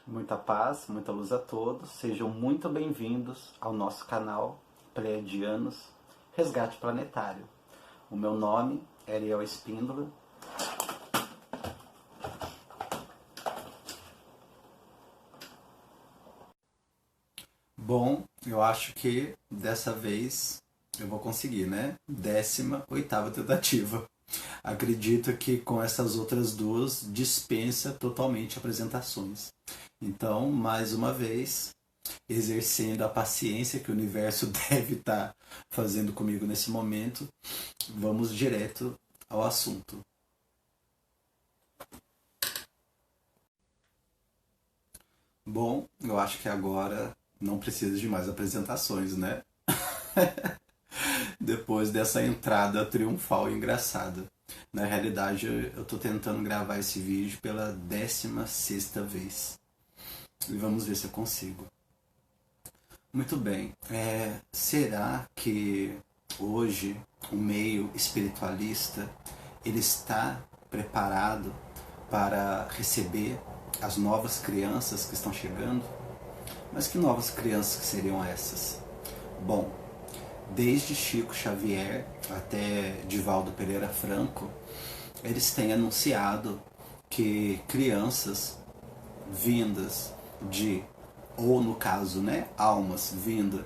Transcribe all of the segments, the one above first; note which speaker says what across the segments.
Speaker 1: Muita paz, muita luz a todos. Sejam muito bem-vindos ao nosso canal Pleiadianos Resgate Planetário. O meu nome é Ariel Espíndola. Bom, eu acho que dessa vez eu vou conseguir, né? 18ª tentativa. Acredito que com essas outras duas dispensa totalmente apresentações. Então, mais uma vez, exercendo a paciência que o universo deve estar fazendo comigo nesse momento, vamos direto ao assunto. Bom, eu acho que agora não precisa de mais apresentações, né? Depois dessa entrada triunfal e engraçada. Na realidade, eu estou tentando gravar esse vídeo pela 16ª vez. E vamos ver se eu consigo. Muito bem. Será que hoje o meio espiritualista ele está preparado para receber as novas crianças que estão chegando? Mas que novas crianças que seriam essas? Bom, desde Chico Xavier até Divaldo Pereira Franco, eles têm anunciado que crianças vindas de, ou no caso, né, almas vindas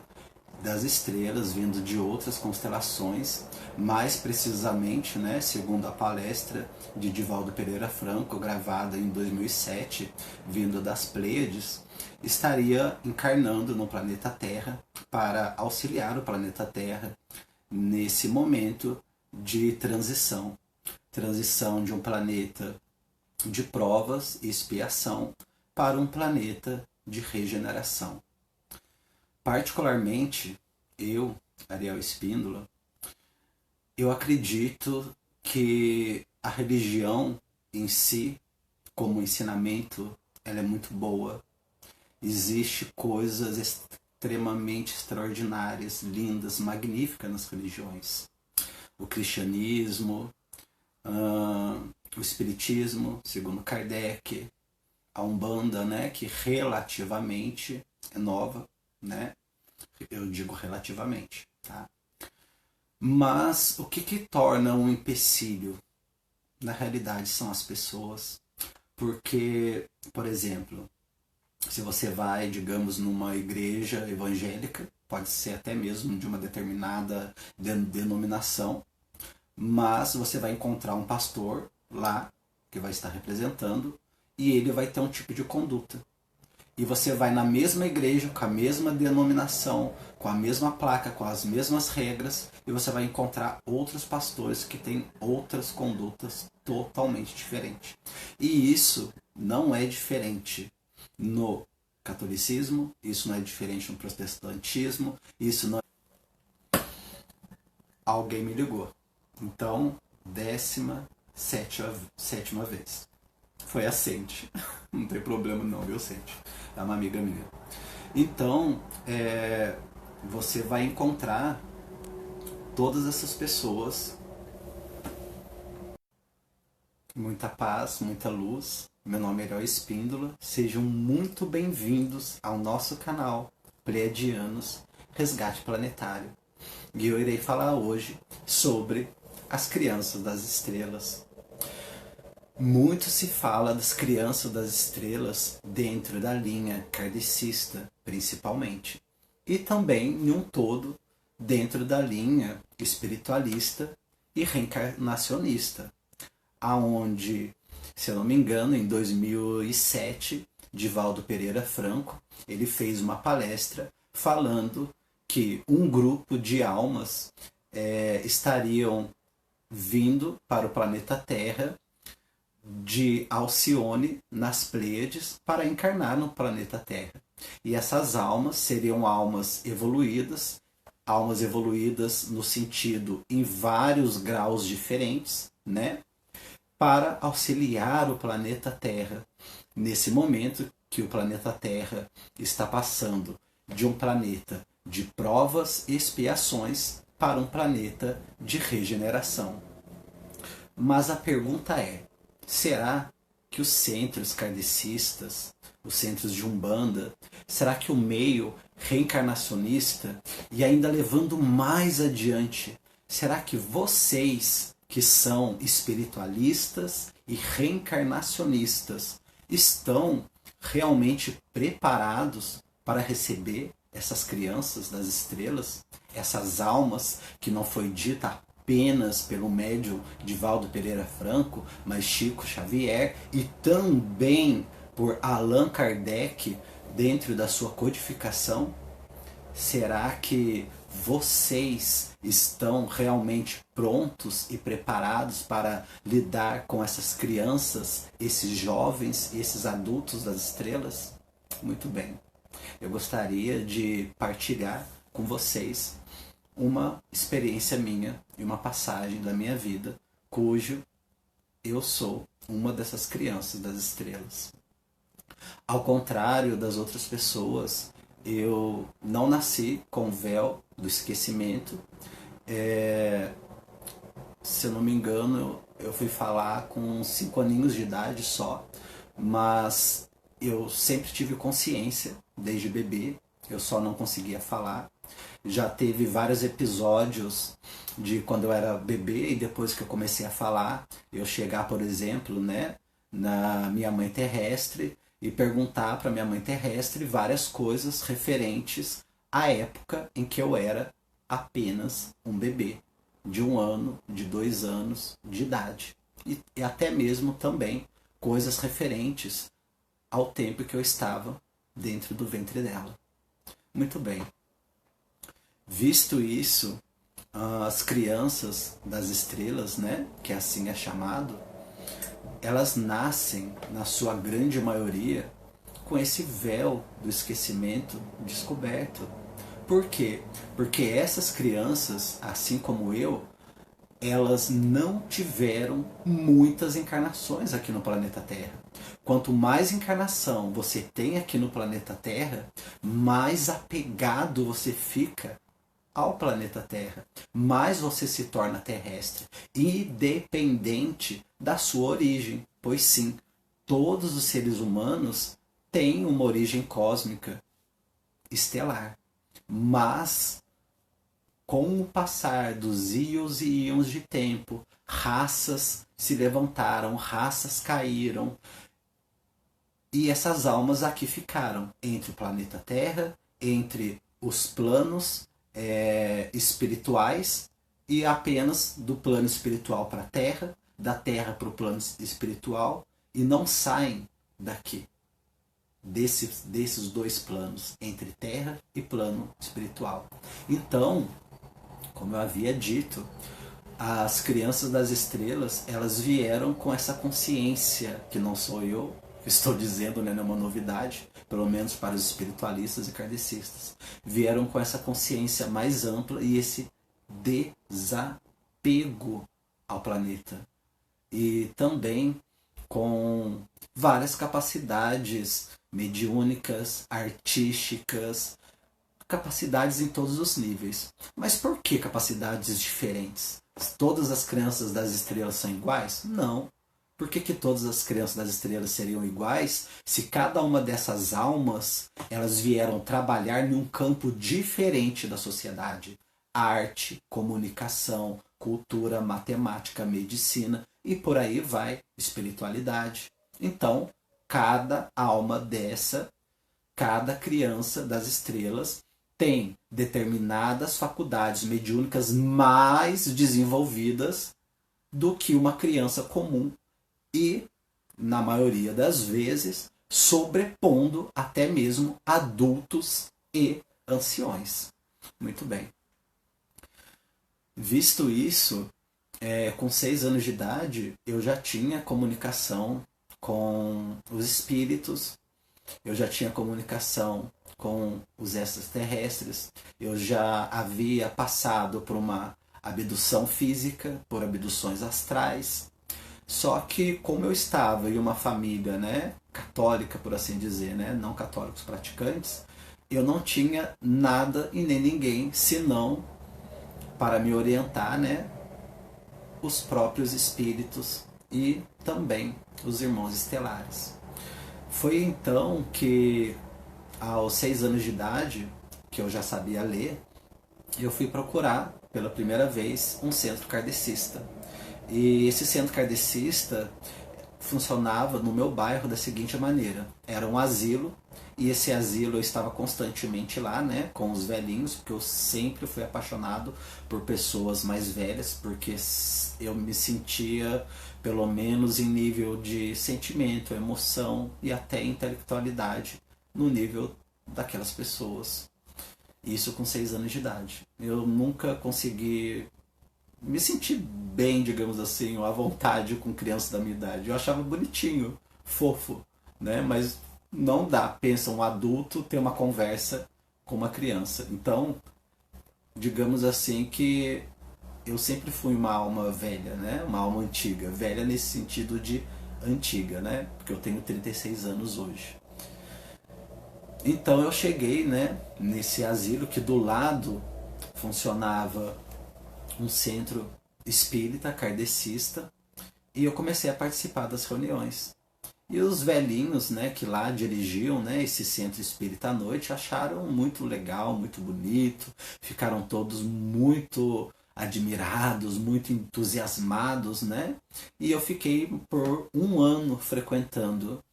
Speaker 1: das estrelas, vindo de outras constelações, mais precisamente, né, segundo a palestra de Divaldo Pereira Franco, gravada em 2007, vindo das Pleiades, estaria encarnando no planeta Terra para auxiliar o planeta Terra nesse momento de transição de um planeta de provas e expiação para um planeta de regeneração. Particularmente, eu, Ariel Espíndola, eu acredito que a religião em si, como ensinamento, ela é muito boa. Existe coisas extremamente extraordinárias, lindas, magníficas nas religiões. O cristianismo, o espiritismo, segundo Kardec, a Umbanda, né, que relativamente é nova, né? Eu digo relativamente, tá? Mas o que torna um empecilho? Na realidade são as pessoas. Porque, por exemplo, se você vai, digamos, numa igreja evangélica, pode ser até mesmo de uma determinada denominação, mas você vai encontrar um pastor lá, que vai estar representando, e ele vai ter um tipo de conduta. E você vai na mesma igreja, com a mesma denominação, com a mesma placa, com as mesmas regras, e você vai encontrar outros pastores que têm outras condutas totalmente diferentes. E isso não é diferente no catolicismo, isso não é diferente no protestantismo, isso não é... Alguém me ligou. Então, 17ª vez. Foi a Sente. Não tem problema não, viu, Sente? É uma amiga minha. Então, você vai encontrar todas essas pessoas. Muita paz, muita luz. Meu nome é Ariel Espíndola. Sejam muito bem-vindos ao nosso canal Pleiadianos Resgate Planetário. E eu irei falar hoje sobre as crianças das estrelas. Muito se fala das crianças das estrelas dentro da linha kardecista, principalmente. E também, em um todo, dentro da linha espiritualista e reencarnacionista. Aonde, se eu não me engano, em 2007, Divaldo Pereira Franco, ele fez uma palestra falando que um grupo de almas estariam vindo para o planeta Terra de Alcione nas Pleiades para encarnar no planeta Terra. E essas almas seriam almas evoluídas no sentido em vários graus diferentes, né? Para auxiliar o planeta Terra nesse momento que o planeta Terra está passando de um planeta de provas e expiações para um planeta de regeneração. Mas a pergunta é: será que os centros kardecistas, os centros de Umbanda, será que o meio reencarnacionista, e ainda levando mais adiante, será que vocês que são espiritualistas e reencarnacionistas estão realmente preparados para receber essas crianças das estrelas, essas almas que não foi dita apenas pelo médium Divaldo Pereira Franco, mas Chico Xavier e também por Allan Kardec dentro da sua codificação? Será que vocês estão realmente prontos e preparados para lidar com essas crianças, esses jovens, esses adultos das estrelas? Muito bem. Eu gostaria de partilhar com vocês uma experiência minha e uma passagem da minha vida, cujo eu sou uma dessas crianças das estrelas. Ao contrário das outras pessoas, eu não nasci com o véu do esquecimento. Se eu não me engano, eu fui falar com 5 aninhos de idade só, mas eu sempre tive consciência desde bebê, eu só não conseguia falar. Já teve vários episódios de quando eu era bebê e depois que eu comecei a falar, eu chegar, por exemplo, né, na minha mãe terrestre e perguntar para minha mãe terrestre várias coisas referentes à época em que eu era apenas um bebê, de 1 ano, de 2 anos de idade. E até mesmo também coisas referentes ao tempo que eu estava dentro do ventre dela. Muito bem. Visto isso, as crianças das estrelas, né, que assim é chamado, elas nascem, na sua grande maioria, com esse véu do esquecimento descoberto. Por quê? Porque essas crianças, assim como eu, elas não tiveram muitas encarnações aqui no planeta Terra. Quanto mais encarnação você tem aqui no planeta Terra, mais apegado você fica ao planeta Terra, mais você se torna terrestre, independente da sua origem. Pois sim, todos os seres humanos têm uma origem cósmica estelar. Mas, com o passar dos íons e íons de tempo, raças se levantaram, raças caíram, e essas almas aqui ficaram entre o planeta Terra, entre os planos espirituais, e apenas do plano espiritual para a Terra, da Terra para o plano espiritual, e não saem daqui, desses 2 planos, entre Terra e plano espiritual. Então, como eu havia dito, as crianças das estrelas, elas vieram com essa consciência, que não sou eu que estou dizendo, né, não é uma novidade, pelo menos para os espiritualistas e kardecistas, vieram com essa consciência mais ampla e esse desapego ao planeta. E também com várias capacidades mediúnicas, artísticas, capacidades em todos os níveis. Mas por que capacidades diferentes? Todas as crianças das estrelas são iguais? Não. Por que todas as crianças das estrelas seriam iguais se cada uma dessas almas elas vieram trabalhar em um campo diferente da sociedade? Arte, comunicação, cultura, matemática, medicina e por aí vai, espiritualidade. Então, cada alma dessa, cada criança das estrelas tem determinadas faculdades mediúnicas mais desenvolvidas do que uma criança comum e, na maioria das vezes, sobrepondo até mesmo adultos e anciões. Muito bem. Visto isso, com 6 anos de idade, eu já tinha comunicação com os espíritos, eu já tinha comunicação com os extraterrestres, eu já havia passado por uma abdução física, por abduções astrais. Só que como eu estava em uma família, né, católica, por assim dizer, né, não católicos praticantes, eu não tinha nada e nem ninguém senão para me orientar, né, os próprios espíritos e também os Irmãos Estelares. Foi então que, aos 6 anos de idade, que eu já sabia ler, eu fui procurar pela primeira vez um centro kardecista. E esse centro kardecista funcionava no meu bairro da seguinte maneira: era um asilo, e esse asilo eu estava constantemente lá, né, com os velhinhos, porque eu sempre fui apaixonado por pessoas mais velhas, porque eu me sentia, pelo menos em nível de sentimento, emoção e até intelectualidade, no nível daquelas pessoas. Isso com 6 anos de idade. Eu nunca consegui me sentir bem, digamos assim, ou à vontade com crianças da minha idade. Eu achava bonitinho, fofo, né? Mas não dá, pensa, um adulto ter uma conversa com uma criança. Então, digamos assim que eu sempre fui uma alma velha, né? Uma alma antiga. Velha nesse sentido de antiga, né? Porque eu tenho 36 anos hoje. Então eu cheguei, né, nesse asilo que do lado funcionava um centro espírita kardecista, e eu comecei a participar das reuniões. E os velhinhos, né, que lá dirigiam, né, esse centro espírita à noite, acharam muito legal, muito bonito, ficaram todos muito admirados, muito entusiasmados, né? E eu fiquei por um ano frequentando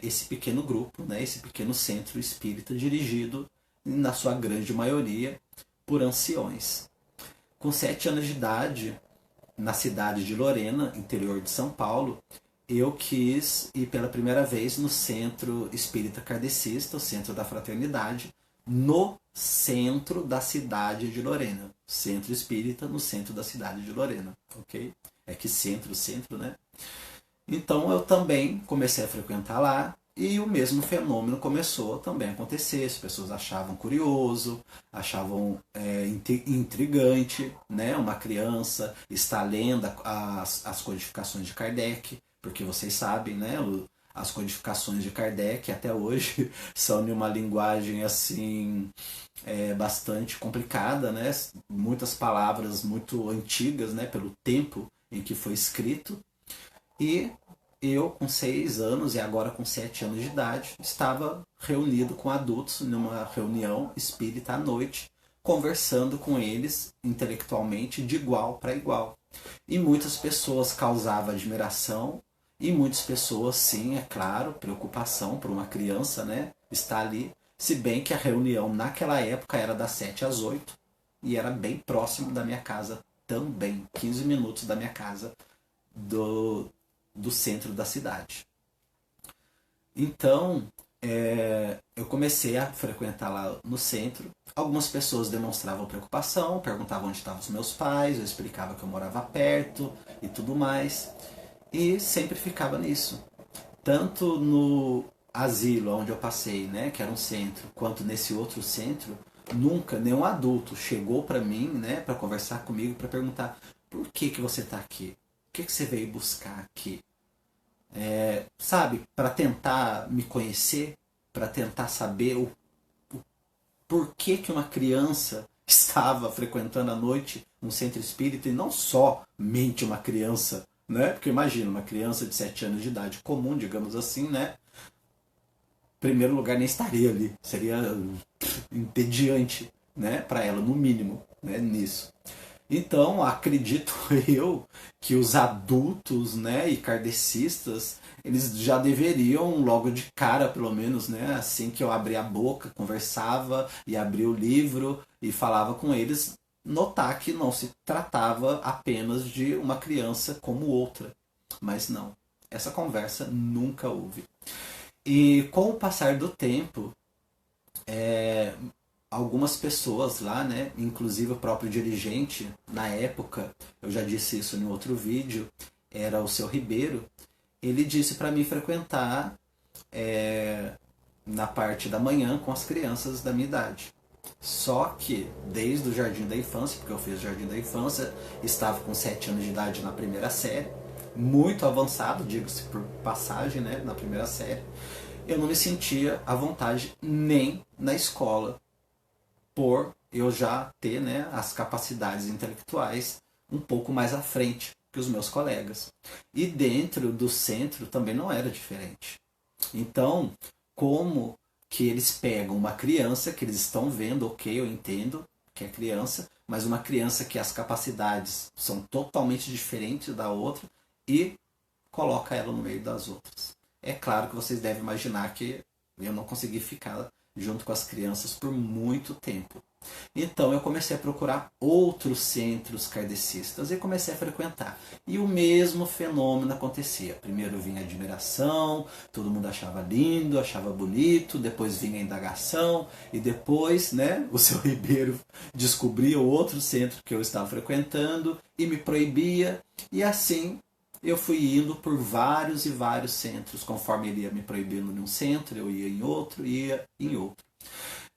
Speaker 1: esse pequeno grupo, né, esse pequeno centro espírita dirigido, na sua grande maioria, por anciões. Com 7 anos de idade, na cidade de Lorena, interior de São Paulo, eu quis ir pela primeira vez no Centro Espírita Kardecista, o Centro da Fraternidade, no centro da cidade de Lorena. Centro Espírita no centro da cidade de Lorena, ok? É que centro, né? Então eu também comecei a frequentar lá, e o mesmo fenômeno começou também a acontecer. As pessoas achavam curioso, achavam intrigante, né? Uma criança está lendo as codificações de Kardec, porque vocês sabem, né? As codificações de Kardec até hoje são de uma linguagem assim bastante complicada, né? Muitas palavras muito antigas, né? Pelo tempo em que foi escrito. E eu, com 6 anos e agora com 7 anos de idade, estava reunido com adultos numa reunião espírita à noite, conversando com eles intelectualmente de igual para igual. E muitas pessoas causavam admiração, e muitas pessoas, sim, é claro, preocupação por uma criança, né, estar ali. Se bem que a reunião naquela época era das 7 às 8 e era bem próximo da minha casa também, 15 minutos da minha casa, do centro da cidade. Então, eu comecei a frequentar lá no centro. Algumas pessoas demonstravam preocupação, perguntavam onde estavam os meus pais, eu explicava que eu morava perto e tudo mais. E sempre ficava nisso. Tanto no asilo onde eu passei, né, que era um centro, quanto nesse outro centro, nunca nenhum adulto chegou para mim, né, para conversar comigo, para perguntar: por que você está aqui? O que você veio buscar aqui? Sabe, para tentar me conhecer, para tentar saber o porquê que uma criança estava frequentando à noite um centro espírita, e não somente uma criança, né? Porque imagina, uma criança de 7 anos de idade comum, digamos assim, né? Em primeiro lugar, nem estaria ali, seria entediante, né, para ela, no mínimo, né, nisso. Então, acredito eu que os adultos, né, e kardecistas, eles já deveriam, logo de cara, pelo menos, né, assim que eu abri a boca, conversava e abri o livro e falava com eles, notar que não se tratava apenas de uma criança como outra. Mas não, essa conversa nunca houve. E com o passar do tempo, algumas pessoas lá, né, inclusive o próprio dirigente, na época, eu já disse isso em outro vídeo, era o seu Ribeiro, ele disse para mim frequentar na parte da manhã com as crianças da minha idade. Só que desde o jardim da infância, porque eu fiz o jardim da infância, estava com 7 anos de idade na primeira série, muito avançado, digo-se por passagem, né, na primeira série, eu não me sentia à vontade nem na escola, por eu já ter, né, as capacidades intelectuais um pouco mais à frente que os meus colegas. E dentro do centro também não era diferente. Então, como que eles pegam uma criança que eles estão vendo, ok, eu entendo que é criança, mas uma criança que as capacidades são totalmente diferentes da outra e coloca ela no meio das outras. É claro que vocês devem imaginar que eu não consegui ficar junto com as crianças por muito tempo. Então eu comecei a procurar outros centros kardecistas e comecei a frequentar. E o mesmo fenômeno acontecia. Primeiro vinha a admiração, todo mundo achava lindo, achava bonito, depois vinha a indagação e depois, né, o seu Ribeiro descobria o outro centro que eu estava frequentando e me proibia. E assim eu fui indo por vários e vários centros. Conforme ele ia me proibindo em um centro, eu ia em outro, ia em outro.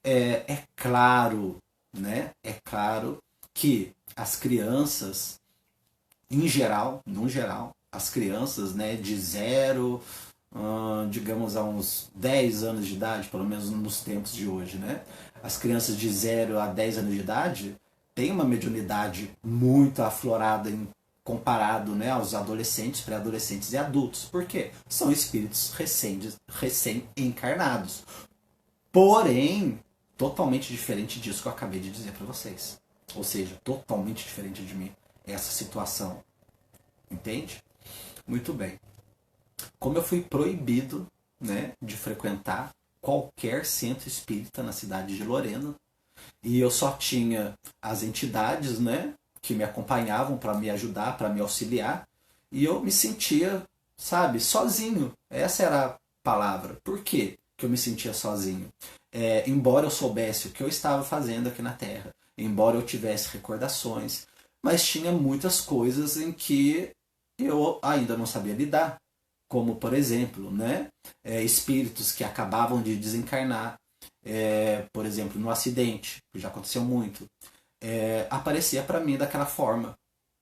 Speaker 1: É claro, né? É claro que as crianças, em geral, no geral, as crianças, né, de zero, digamos, a uns 10 anos de idade, pelo menos nos tempos de hoje, né? As crianças de 0 a 10 anos de idade têm uma mediunidade muito aflorada em comparado, né, aos adolescentes, pré-adolescentes e adultos. Por quê? São espíritos recém-encarnados. Porém, totalmente diferente disso que eu acabei de dizer para vocês. Ou seja, totalmente diferente de mim essa situação. Entende? Muito bem. Como eu fui proibido, né, de frequentar qualquer centro espírita na cidade de Lorena, e eu só tinha as entidades, né, que me acompanhavam para me ajudar, para me auxiliar, e eu me sentia, sabe, sozinho. Essa era a palavra. Por quê que eu me sentia sozinho? Embora eu soubesse o que eu estava fazendo aqui na Terra, embora eu tivesse recordações, mas tinha muitas coisas em que eu ainda não sabia lidar. Como, por exemplo, né, espíritos que acabavam de desencarnar, por exemplo, no acidente, que já aconteceu muito, aparecia para mim daquela forma,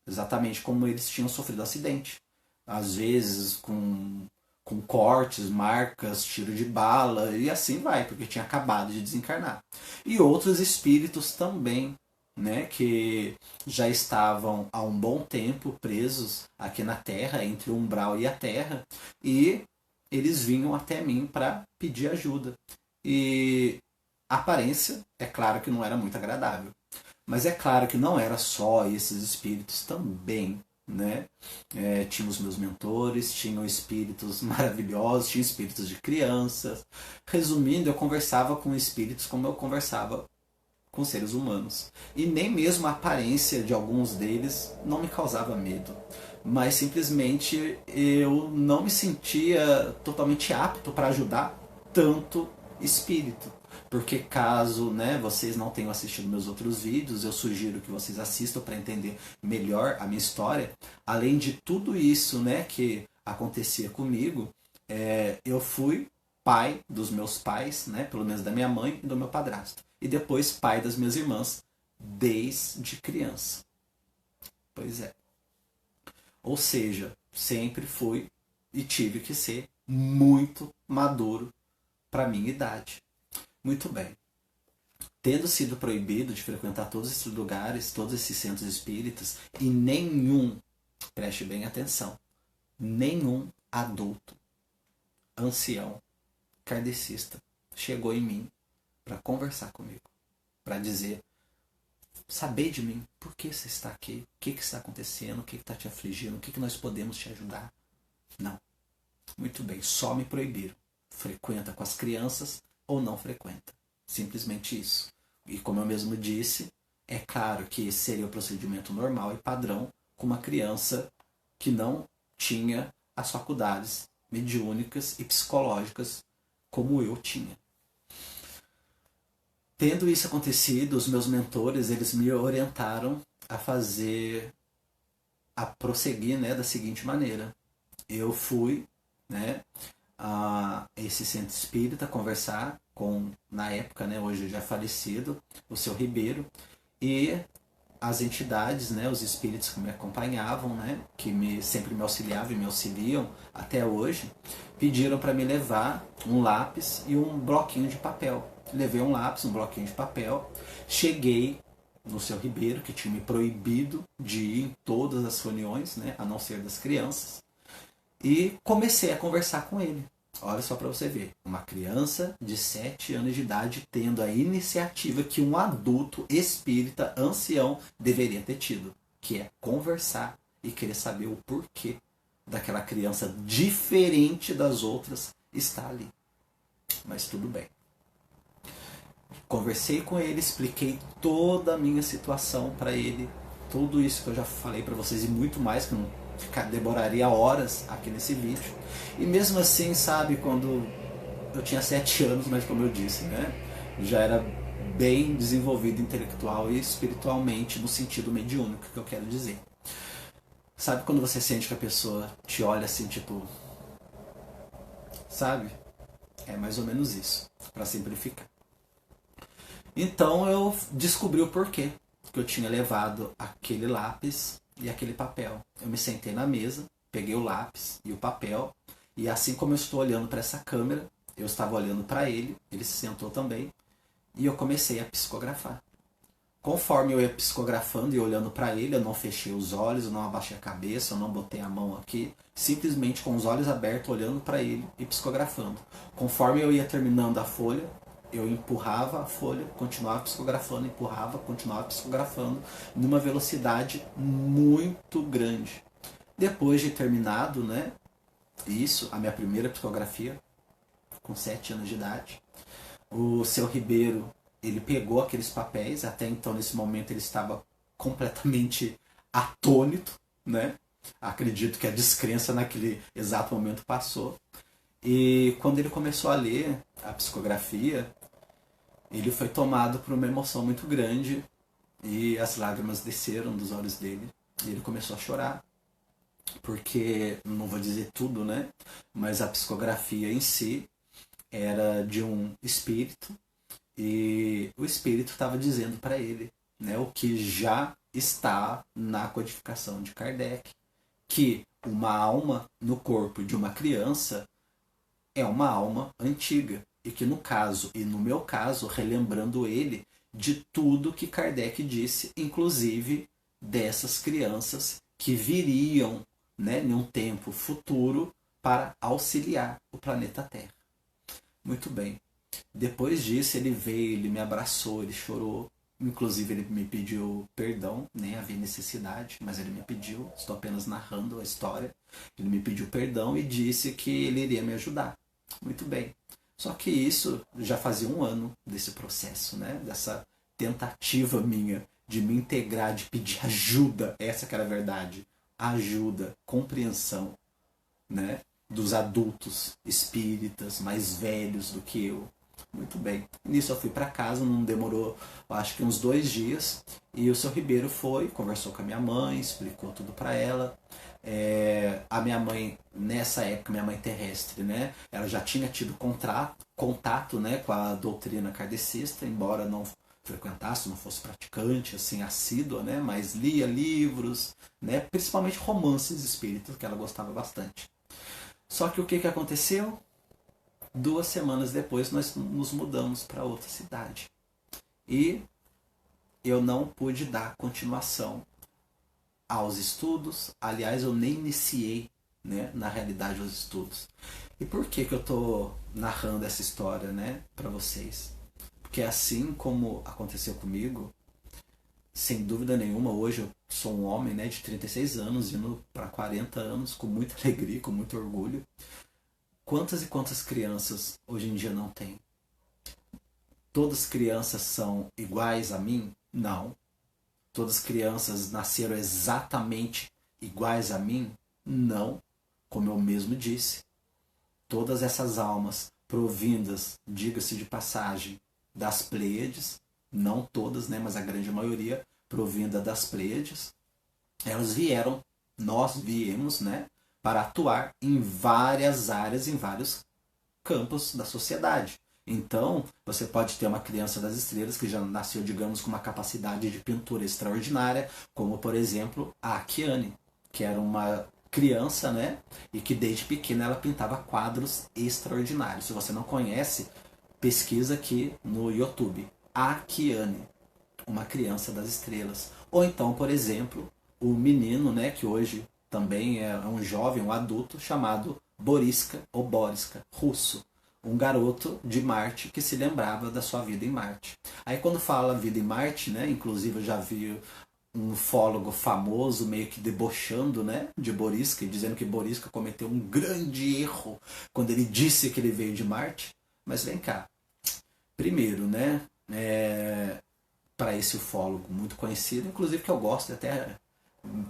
Speaker 1: exatamente como eles tinham sofrido acidente. Às vezes com cortes, marcas, tiro de bala, e assim vai, porque tinha acabado de desencarnar. E outros espíritos também, né, que já estavam há um bom tempo presos aqui na Terra, entre o umbral e a Terra, e eles vinham até mim para pedir ajuda. E a aparência, é claro que não era muito agradável. Mas é claro que não era só esses espíritos também, né? Tinha os meus mentores, tinham espíritos maravilhosos, tinha espíritos de crianças. Resumindo, eu conversava com espíritos como eu conversava com seres humanos. E nem mesmo a aparência de alguns deles não me causava medo. Mas simplesmente eu não me sentia totalmente apto para ajudar tanto espírito. Porque caso, né, vocês não tenham assistido meus outros vídeos, eu sugiro que vocês assistam para entender melhor a minha história. Além de tudo isso, né, que acontecia comigo, eu fui pai dos meus pais, né, pelo menos da minha mãe e do meu padrasto. E depois pai das minhas irmãs, desde criança. Pois é. Ou seja, sempre fui e tive que ser muito maduro para minha idade. Muito bem. Tendo sido proibido de frequentar todos esses lugares, todos esses centros espíritas, e nenhum, preste bem atenção, nenhum adulto, ancião, kardecista, chegou em mim para conversar comigo, para dizer, saber de mim, por que você está aqui, o que está acontecendo, o que está te afligindo, o que nós podemos te ajudar. Não. Muito bem, só me proibiram. Frequenta com as crianças ou não frequenta. Simplesmente isso. E como eu mesmo disse, é claro que esse seria o procedimento normal e padrão com uma criança que não tinha as faculdades mediúnicas e psicológicas como eu tinha. Tendo isso acontecido, os meus mentores, eles me orientaram a prosseguir, né, da seguinte maneira. Eu fui, né, a esse centro espírita conversar com, na época, né, hoje já falecido, o seu Ribeiro, e as entidades, né, os espíritos que me acompanhavam, né, que sempre me auxiliavam e me auxiliam até hoje, pediram para me levar um lápis e um bloquinho de papel. Levei um lápis, um bloquinho de papel, cheguei no seu Ribeiro, que tinha me proibido de ir em todas as reuniões, né, a não ser das crianças, e comecei a conversar com ele. Olha só para você ver, uma criança de 7 anos de idade tendo a iniciativa que um adulto espírita ancião deveria ter tido, que é conversar e querer saber o porquê daquela criança diferente das outras estar ali. Mas tudo bem. Conversei com ele, expliquei toda a minha situação para ele, tudo isso que eu já falei para vocês e muito mais, que não demoraria horas aqui nesse vídeo. E mesmo assim, sabe, quando eu tinha 7 anos, mas como eu disse, né, já era bem desenvolvido intelectual e espiritualmente, no sentido mediúnico que eu quero dizer. Sabe quando você sente que a pessoa te olha assim, tipo, sabe? É mais ou menos isso, para simplificar. Então eu descobri o porquê que eu tinha levado aquele lápis e aquele papel. Eu me sentei na mesa, peguei o lápis e o papel, e assim como eu estou olhando para essa câmera, eu estava olhando para ele, ele se sentou também, e eu comecei a psicografar. Conforme eu ia psicografando e olhando para ele, eu não fechei os olhos, eu não abaixei a cabeça, eu não botei a mão aqui, simplesmente com os olhos abertos, olhando para ele e psicografando. Conforme eu ia terminando a folha, eu empurrava a folha, continuava psicografando, empurrava, continuava psicografando, numa velocidade muito grande. Depois de terminado, né, isso, a minha primeira psicografia, com 7 anos de idade, o seu Ribeiro, ele pegou aqueles papéis, até então nesse momento ele estava completamente atônito, né? Acredito que a descrença naquele exato momento passou. E quando ele começou a ler a psicografia, ele foi tomado por uma emoção muito grande e as lágrimas desceram dos olhos dele. E ele começou a chorar, porque, não vou dizer tudo, né? Mas a psicografia em si era de um espírito, e o espírito estava dizendo para ele, né, o que já está na codificação de Kardec, que uma alma no corpo de uma criança é uma alma antiga, e que no caso, e no meu caso, relembrando ele de tudo que Kardec disse, inclusive dessas crianças que viriam, né, em um tempo futuro para auxiliar o planeta Terra. Muito bem. Depois disso ele veio, ele me abraçou, ele chorou. Inclusive ele me pediu perdão, nem havia necessidade, mas ele me pediu, estou apenas narrando a história. Ele me pediu perdão e disse que ele iria me ajudar. Muito bem. Só que isso já fazia 1 ano desse processo, né? Dessa tentativa minha de me integrar, de pedir ajuda, essa que era a verdade. Ajuda, compreensão, né? Dos adultos espíritas mais velhos do que eu. Muito bem. Nisso eu fui para casa, não demorou, acho que uns 2 dias, e o seu Ribeiro foi, conversou com a minha mãe, explicou tudo para ela. A minha mãe, nessa época, minha mãe terrestre, né, ela já tinha tido contato, né, com a doutrina kardecista, embora não frequentasse, não fosse praticante, assim, assídua, né, mas lia livros, né, principalmente romances espíritas, que ela gostava bastante. Só que o que aconteceu? 2 semanas depois nós nos mudamos para outra cidade. E eu não pude dar continuação aos estudos. Aliás, eu nem iniciei, né, na realidade, os estudos. E por que eu estou narrando essa história, né, para vocês? Porque assim como aconteceu comigo, sem dúvida nenhuma, hoje eu sou um homem, né, de 36 anos, indo para 40 anos, com muita alegria, com muito orgulho. Quantas e quantas crianças hoje em dia não tem? Todas as crianças são iguais a mim? Não. Todas as crianças nasceram exatamente iguais a mim? Não. Como eu mesmo disse, todas essas almas provindas, diga-se de passagem, das Pleiades, não todas, né, mas a grande maioria provinda das Pleiades, elas vieram, nós viemos, né, para atuar em várias áreas, em vários campos da sociedade. Então, você pode ter uma criança das estrelas que já nasceu, digamos, com uma capacidade de pintura extraordinária, como, por exemplo, a Akiane, que era uma criança, né, e que desde pequena ela pintava quadros extraordinários. Se você não conhece, pesquisa aqui no YouTube. Akiane. uma criança das estrelas. Ou então, por exemplo, o menino, né, que hoje também é um jovem, um adulto, chamado Boriska ou Boriska, russo. Um garoto de Marte que se lembrava da sua vida em Marte. Aí quando fala vida em Marte, né, inclusive eu já vi um ufólogo famoso meio que debochando, né, de Boriska, dizendo que Boriska cometeu um grande erro quando ele disse que ele veio de Marte. Mas vem cá, primeiro, né, para esse ufólogo muito conhecido, inclusive que eu gosto, até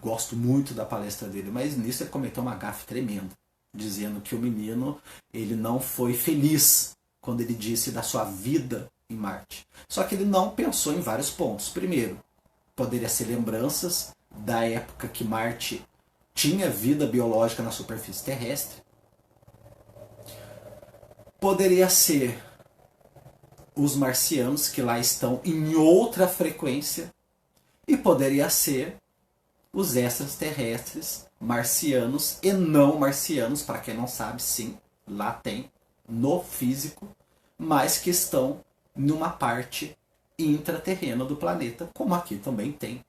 Speaker 1: gosto muito da palestra dele, mas nisso ele cometeu uma gafe tremenda, dizendo que o menino ele não foi feliz quando ele disse da sua vida em Marte. Só que ele não pensou em vários pontos. Primeiro, poderia ser lembranças da época que Marte tinha vida biológica na superfície terrestre. Poderia ser os marcianos que lá estão em outra frequência. E poderia ser os extraterrestres marcianos e não marcianos, para quem não sabe, sim, lá tem no físico, mas que estão numa parte intraterrena do planeta, como aqui também tem.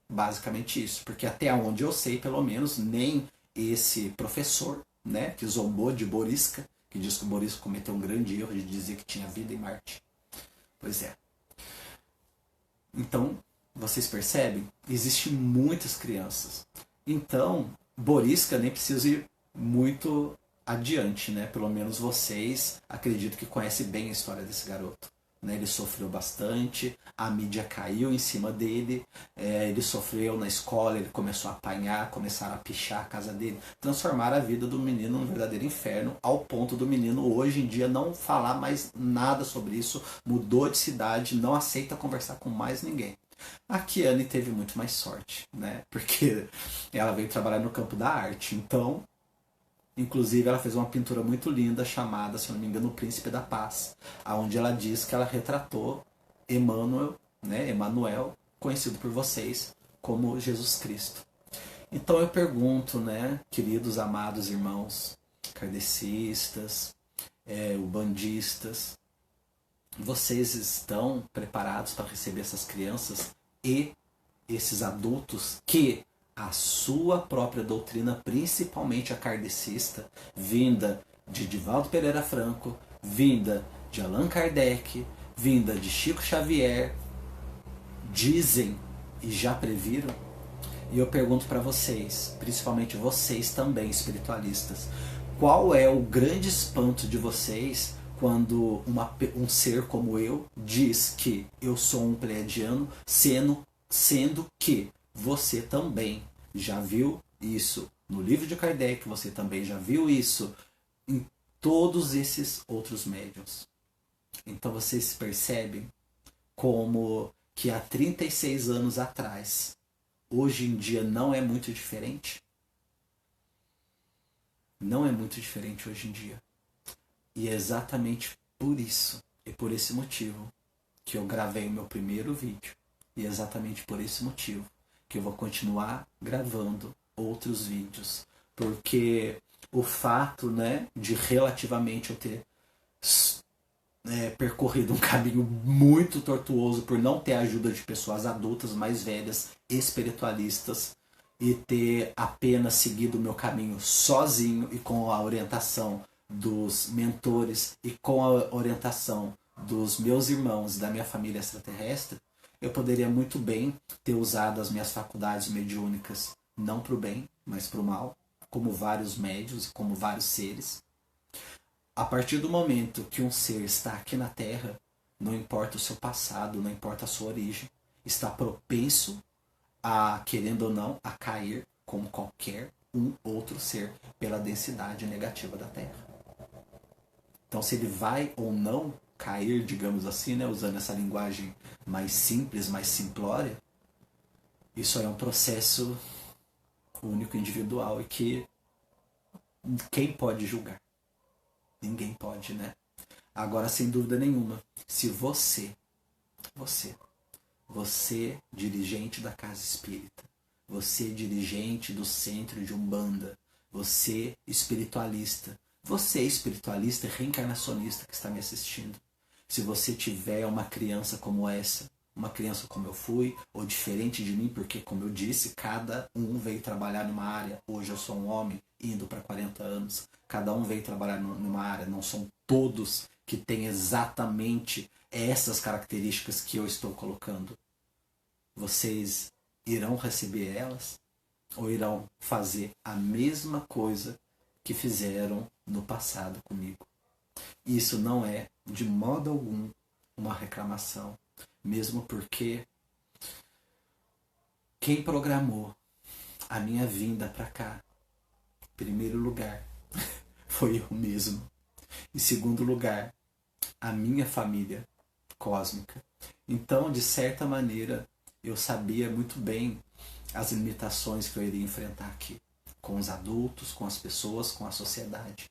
Speaker 1: Basicamente isso, porque até onde eu sei, pelo menos, nem esse professor, né, que zombou de Boriska, que diz que o Boriska cometeu um grande erro de dizer que tinha vida em Marte. Pois é. Então, vocês percebem? Existem muitas crianças. Então, Boriska nem precisa ir muito adiante, né? Pelo menos vocês acredito que conhecem bem a história desse garoto. Né? Ele sofreu bastante, a mídia caiu em cima dele, ele sofreu na escola, ele começou a apanhar, começaram a pichar a casa dele, transformaram a vida do menino num verdadeiro inferno, ao ponto do menino hoje em dia não falar mais nada sobre isso, mudou de cidade, não aceita conversar com mais ninguém. A Kiane teve muito mais sorte, né? Porque ela veio trabalhar no campo da arte, então, inclusive ela fez uma pintura muito linda chamada, se não me engano, O Príncipe da Paz, onde ela diz que ela retratou Emmanuel, né? Emmanuel, conhecido por vocês como Jesus Cristo. Então eu pergunto, né, queridos amados irmãos kardecistas, ubandistas, vocês estão preparados para receber essas crianças e esses adultos que a sua própria doutrina, principalmente a kardecista, vinda de Divaldo Pereira Franco, vinda de Allan Kardec, vinda de Chico Xavier, dizem e já previram? E eu pergunto para vocês, principalmente vocês também espiritualistas, qual é o grande espanto de vocês quando um ser como eu diz que eu sou um pleiadiano, sendo que você também já viu isso no livro de Kardec, você também já viu isso em todos esses outros médiuns. Então vocês percebem como que há 36 anos atrás, hoje em dia não é muito diferente? Não é muito diferente hoje em dia. E é exatamente por isso, e por esse motivo, que eu gravei o meu primeiro vídeo. E é exatamente por esse motivo que eu vou continuar gravando outros vídeos. Porque o fato, né, de relativamente eu ter percorrido um caminho muito tortuoso por não ter a ajuda de pessoas adultas, mais velhas, espiritualistas, e ter apenas seguido o meu caminho sozinho e com a orientação dos mentores e com a orientação dos meus irmãos e da minha família extraterrestre, eu poderia muito bem ter usado as minhas faculdades mediúnicas não para o bem, mas para o mal, como vários médios e como vários seres. A partir do momento que um ser está aqui na Terra, não importa o seu passado, não importa a sua origem, está propenso a, querendo ou não, a cair como qualquer um outro ser pela densidade negativa da Terra. Então, se ele vai ou não cair, digamos assim, né, usando essa linguagem mais simples, mais simplória, isso é um processo único, individual, e que quem pode julgar? Ninguém pode, né? Agora, sem dúvida nenhuma, se você, dirigente da casa espírita, você, dirigente do centro de Umbanda, você, espiritualista reencarnacionista que está me assistindo, se você tiver uma criança como essa, uma criança como eu fui, ou diferente de mim, porque, como eu disse, cada um veio trabalhar numa área. Hoje eu sou um homem indo para 40 anos. Cada um veio trabalhar numa área. Não são todos que têm exatamente essas características que eu estou colocando. Vocês irão receber elas ou irão fazer a mesma coisa que fizeram no passado comigo? Isso não é, de modo algum, uma reclamação. Mesmo porque quem programou a minha vinda para cá, em primeiro lugar, foi eu mesmo. Em segundo lugar, a minha família cósmica. Então, de certa maneira, eu sabia muito bem as limitações que eu iria enfrentar aqui, com os adultos, com as pessoas, com a sociedade.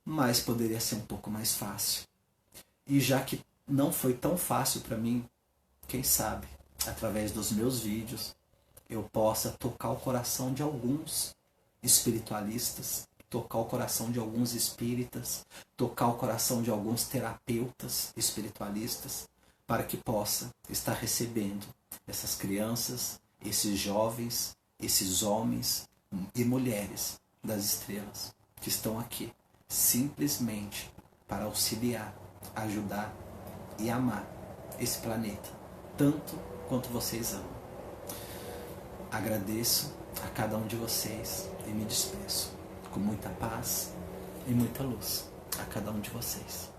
Speaker 1: Mas poderia ser um pouco mais fácil. E já que não foi tão fácil para mim, quem sabe, através dos meus vídeos, eu possa tocar o coração de alguns espiritualistas, tocar o coração de alguns espíritas, tocar o coração de alguns terapeutas espiritualistas, para que possa estar recebendo essas crianças, esses jovens, esses homens e mulheres das estrelas que estão aqui simplesmente para auxiliar, ajudar e amar esse planeta tanto quanto vocês amam. Agradeço a cada um de vocês e me despeço com muita paz e muita luz a cada um de vocês.